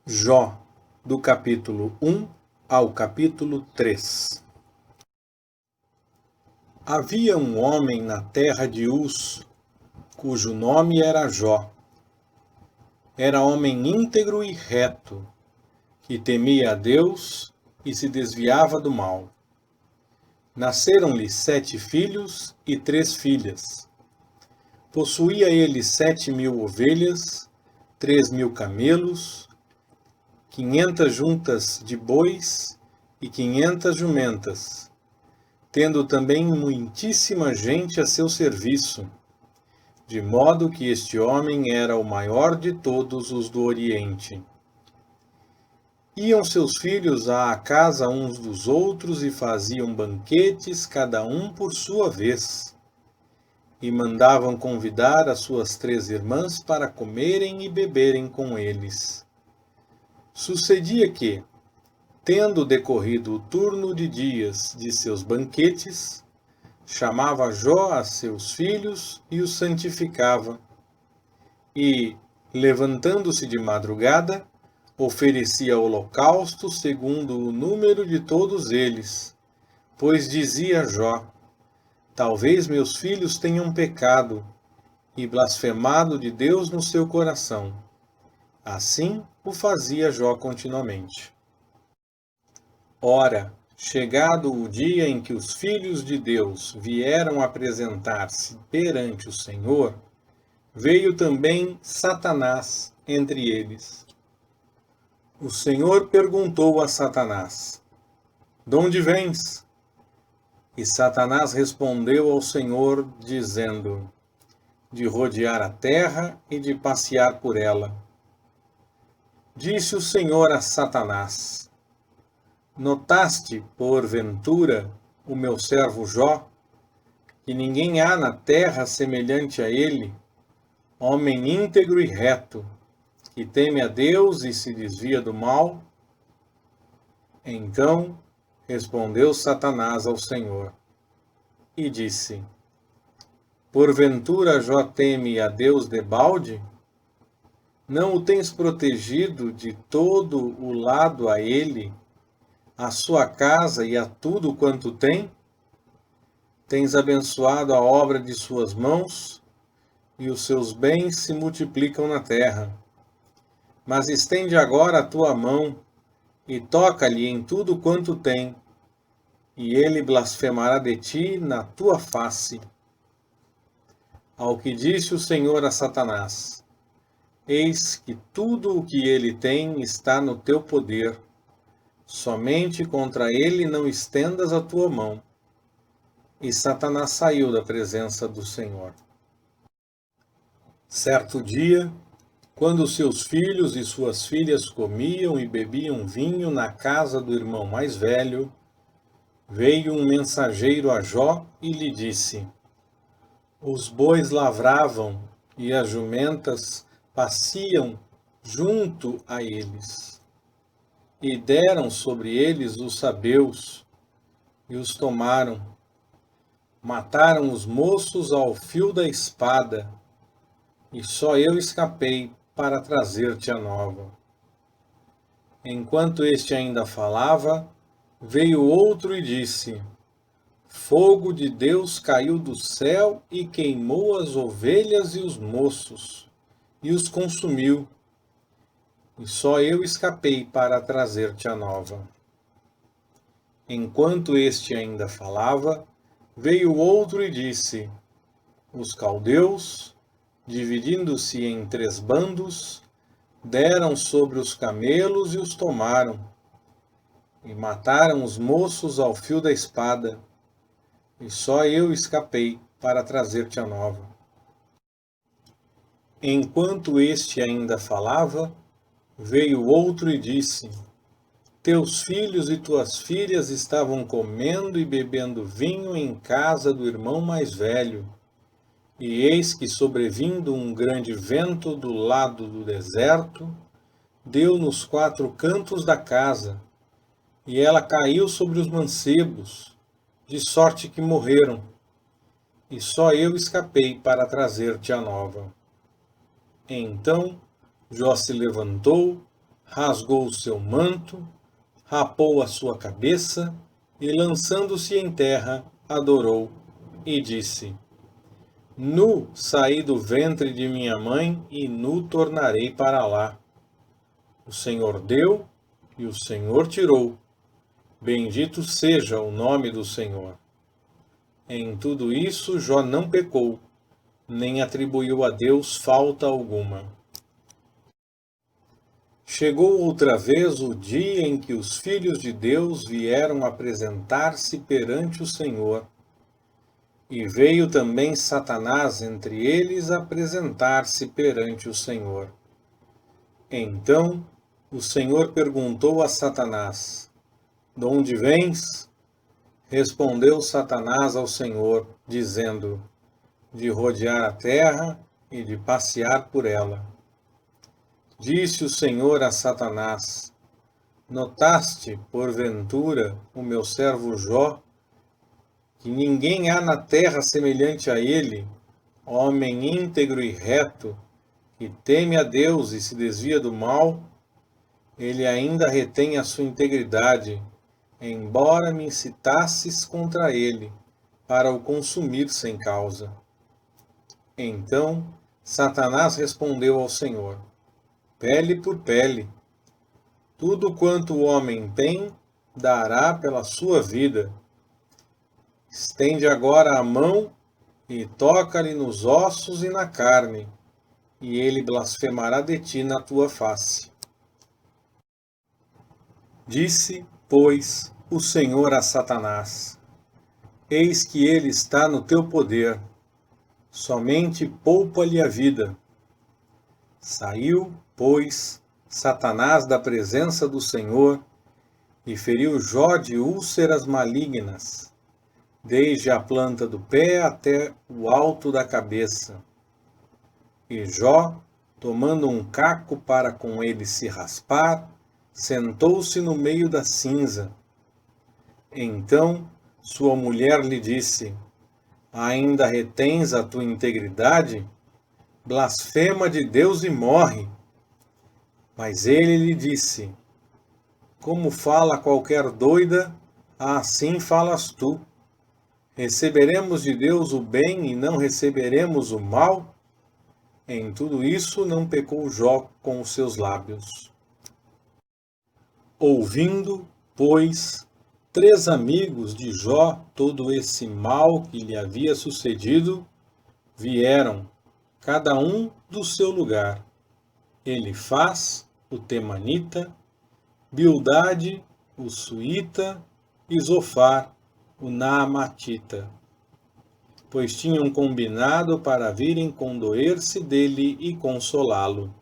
Jó, do capítulo 1 ao capítulo 3. Havia um homem na terra de Uz, cujo nome era Jó. Era homem íntegro e reto, que temia a Deus e se desviava do mal. Nasceram-lhe 7 filhos e 3 filhas. Possuía ele 7.000 ovelhas, 3.000 camelos, 500 juntas de bois e 500 jumentas, tendo também muitíssima gente a seu serviço, de modo que este homem era o maior de todos os do Oriente. Iam seus filhos à casa uns dos outros e faziam banquetes, cada um por sua vez, e mandavam convidar as suas 3 irmãs para comerem e beberem com eles. Sucedia que, tendo decorrido o turno de dias de seus banquetes, chamava Jó a seus filhos e os santificava. E, levantando-se de madrugada, oferecia holocausto segundo o número de todos eles, pois dizia Jó: talvez meus filhos tenham pecado e blasfemado de Deus no seu coração. Assim o fazia Jó continuamente. Ora, chegado o dia em que os filhos de Deus vieram apresentar-se perante o Senhor, veio também Satanás entre eles. O Senhor perguntou a Satanás: de onde vens? E Satanás respondeu ao Senhor, dizendo: de rodear a terra e de passear por ela. Disse o Senhor a Satanás: notaste, porventura, o meu servo Jó, que ninguém há na terra semelhante a ele, homem íntegro e reto, que teme a Deus e se desvia do mal? Então respondeu Satanás ao Senhor e disse: porventura Jó teme a Deus debalde? Não o tens protegido de todo o lado a ele, a sua casa e a tudo quanto tem? Tens abençoado a obra de suas mãos, e os seus bens se multiplicam na terra. Mas estende agora a tua mão, e toca-lhe em tudo quanto tem, e ele blasfemará de ti na tua face. Ao que disse o Senhor a Satanás: eis que tudo o que ele tem está no teu poder, somente contra ele não estendas a tua mão. E Satanás saiu da presença do Senhor. Certo dia, quando seus filhos e suas filhas comiam e bebiam vinho na casa do irmão mais velho, veio um mensageiro a Jó e lhe disse: os bois lavravam e as jumentas pasciam junto a eles. E deram sobre eles os sabeus, e os tomaram. Mataram os moços ao fio da espada, e só eu escapei para trazer-te a nova. Enquanto este ainda falava, veio outro e disse: fogo de Deus caiu do céu e queimou as ovelhas e os moços, e os consumiu. E só eu escapei para trazer-te a nova. Enquanto este ainda falava, veio outro e disse: os caldeus, dividindo-se em 3 bandos, deram sobre os camelos e os tomaram, e mataram os moços ao fio da espada, e só eu escapei para trazer-te a nova. Enquanto este ainda falava, veio outro e disse: teus filhos e tuas filhas estavam comendo e bebendo vinho em casa do irmão mais velho. E eis que, sobrevindo um grande vento do lado do deserto, deu nos 4 cantos da casa, e ela caiu sobre os mancebos, de sorte que morreram. E só eu escapei para trazer-te a nova. Então Jó se levantou, rasgou o seu manto, rapou a sua cabeça e, lançando-se em terra, adorou e disse: Nu saí do ventre de minha mãe e nu tornarei para lá. O Senhor deu e o Senhor tirou. Bendito seja o nome do Senhor. Em tudo isso Jó não pecou, nem atribuiu a Deus falta alguma. Chegou outra vez o dia em que os filhos de Deus vieram apresentar-se perante o Senhor. E veio também Satanás entre eles apresentar-se perante o Senhor. Então o Senhor perguntou a Satanás: De onde vens? Respondeu Satanás ao Senhor, dizendo: De rodear a terra e de passear por ela. Disse o Senhor a Satanás: Notaste, porventura, o meu servo Jó, que ninguém há na terra semelhante a ele, homem íntegro e reto, que teme a Deus e se desvia do mal? Ele ainda retém a sua integridade, embora me incitasses contra ele, para o consumir sem causa. Então Satanás respondeu ao Senhor: Pele por pele. Tudo quanto o homem tem, dará pela sua vida. Estende agora a mão e toca-lhe nos ossos e na carne, e ele blasfemará de ti na tua face. Disse, pois, o Senhor a Satanás: Eis que ele está no teu poder, somente poupa-lhe a vida. Saiu, pois, Satanás da presença do Senhor e feriu Jó de úlceras malignas, desde a planta do pé até o alto da cabeça. E Jó, tomando um caco para com ele se raspar, sentou-se no meio da cinza. Então sua mulher lhe disse: Ainda retens a tua integridade? Blasfema de Deus e morre. Mas ele lhe disse: Como fala qualquer doida, assim falas tu. Receberemos de Deus o bem e não receberemos o mal? Em tudo isso não pecou Jó com os seus lábios. Ouvindo, pois, 3 amigos de Jó todo esse mal que lhe havia sucedido, vieram, cada um do seu lugar. Elifaz, o temanita, Bildade, o suíta, e Zofar, o naamatita, pois tinham combinado para virem condoer-se dele e consolá-lo.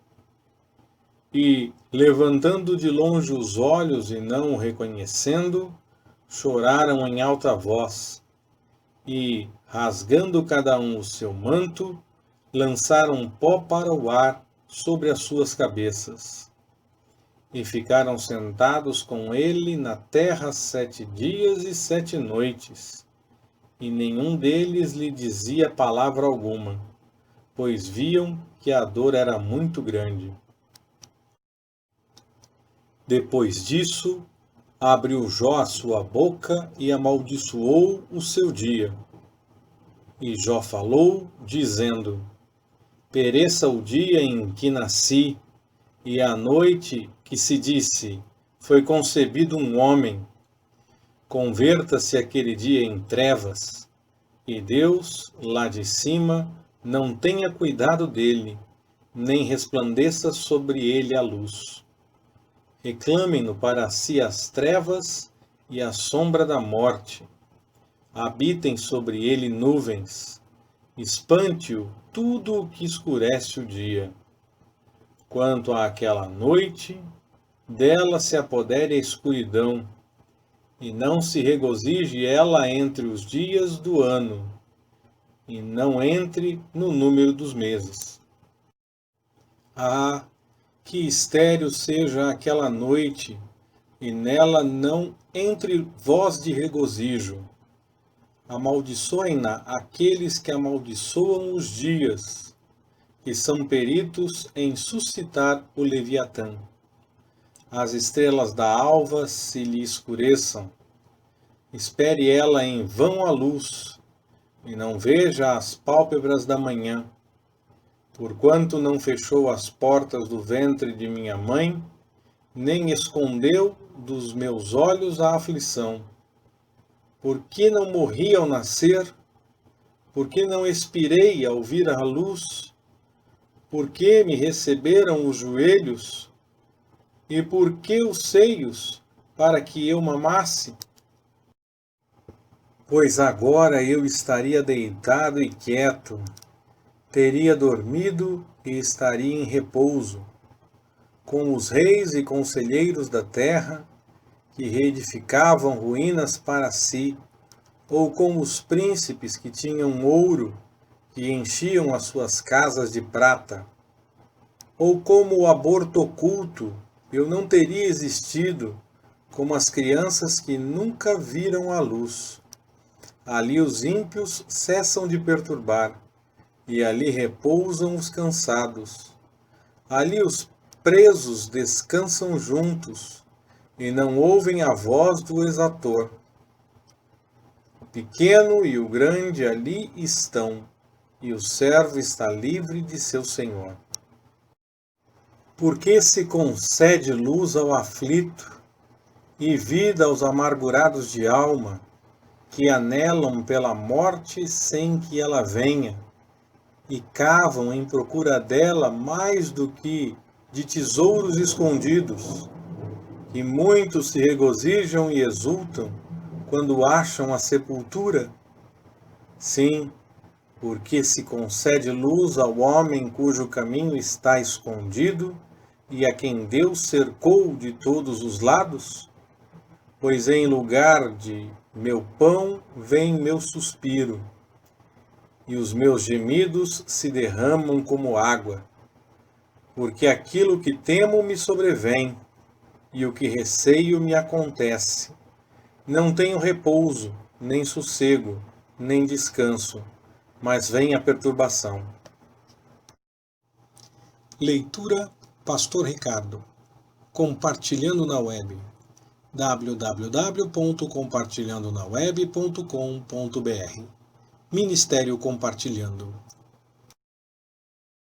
E, levantando de longe os olhos e não o reconhecendo, choraram em alta voz, e, rasgando cada um o seu manto, lançaram pó para o ar sobre as suas cabeças. E ficaram sentados com ele na terra 7 dias e 7 noites, e nenhum deles lhe dizia palavra alguma, pois viam que a dor era muito grande. Depois disso, abriu Jó a sua boca e amaldiçoou o seu dia. E Jó falou, dizendo: Pereça o dia em que nasci, e a noite que se disse, foi concebido um homem. Converta-se aquele dia em trevas, e Deus, lá de cima, não tenha cuidado dele, nem resplandeça sobre ele a luz. Reclamem-no para si as trevas e a sombra da morte. Habitem sobre ele nuvens. Espante-o tudo o que escurece o dia. Quanto àquela noite, dela se apodere a escuridão, e não se regozije ela entre os dias do ano, e não entre no número dos meses. Ah, que estéril seja aquela noite, e nela não entre voz de regozijo. Amaldiçoem-na aqueles que amaldiçoam os dias, que são peritos em suscitar o Leviatã. as estrelas da alva se lhe escureçam. Espere ela em vão a luz, e não veja as pálpebras da manhã, porquanto não fechou as portas do ventre de minha mãe, nem escondeu dos meus olhos a aflição. Por que não morri ao nascer? Por que não expirei ao vir a luz? Por que me receberam os joelhos? E por que os seios, para que eu mamasse? Pois agora eu estaria deitado e quieto, teria dormido e estaria em repouso, com os reis e conselheiros da terra, que reedificavam ruínas para si, ou com os príncipes que tinham ouro, que enchiam as suas casas de prata, ou como o aborto oculto, eu não teria existido, como as crianças que nunca viram a luz. Ali os ímpios cessam de perturbar, e ali repousam os cansados. Ali os presos descansam juntos, e não ouvem a voz do exator. O pequeno e o grande ali estão, e o servo está livre de seu senhor. Porque se concede luz ao aflito, e vida aos amargurados de alma, que anelam pela morte sem que ela venha, e cavam em procura dela mais do que de tesouros escondidos, e muitos se regozijam e exultam quando acham a sepultura? Sim, porque se concede luz ao homem cujo caminho está escondido e a quem Deus cercou de todos os lados? Pois em lugar de meu pão vem meu suspiro, e os meus gemidos se derramam como água, porque aquilo que temo me sobrevém, e o que receio me acontece. Não tenho repouso, nem sossego, nem descanso, mas vem a perturbação. Leitura Pastor Ricardo. Compartilhando na web. www.compartilhandonaweb.com.br Ministério Compartilhando.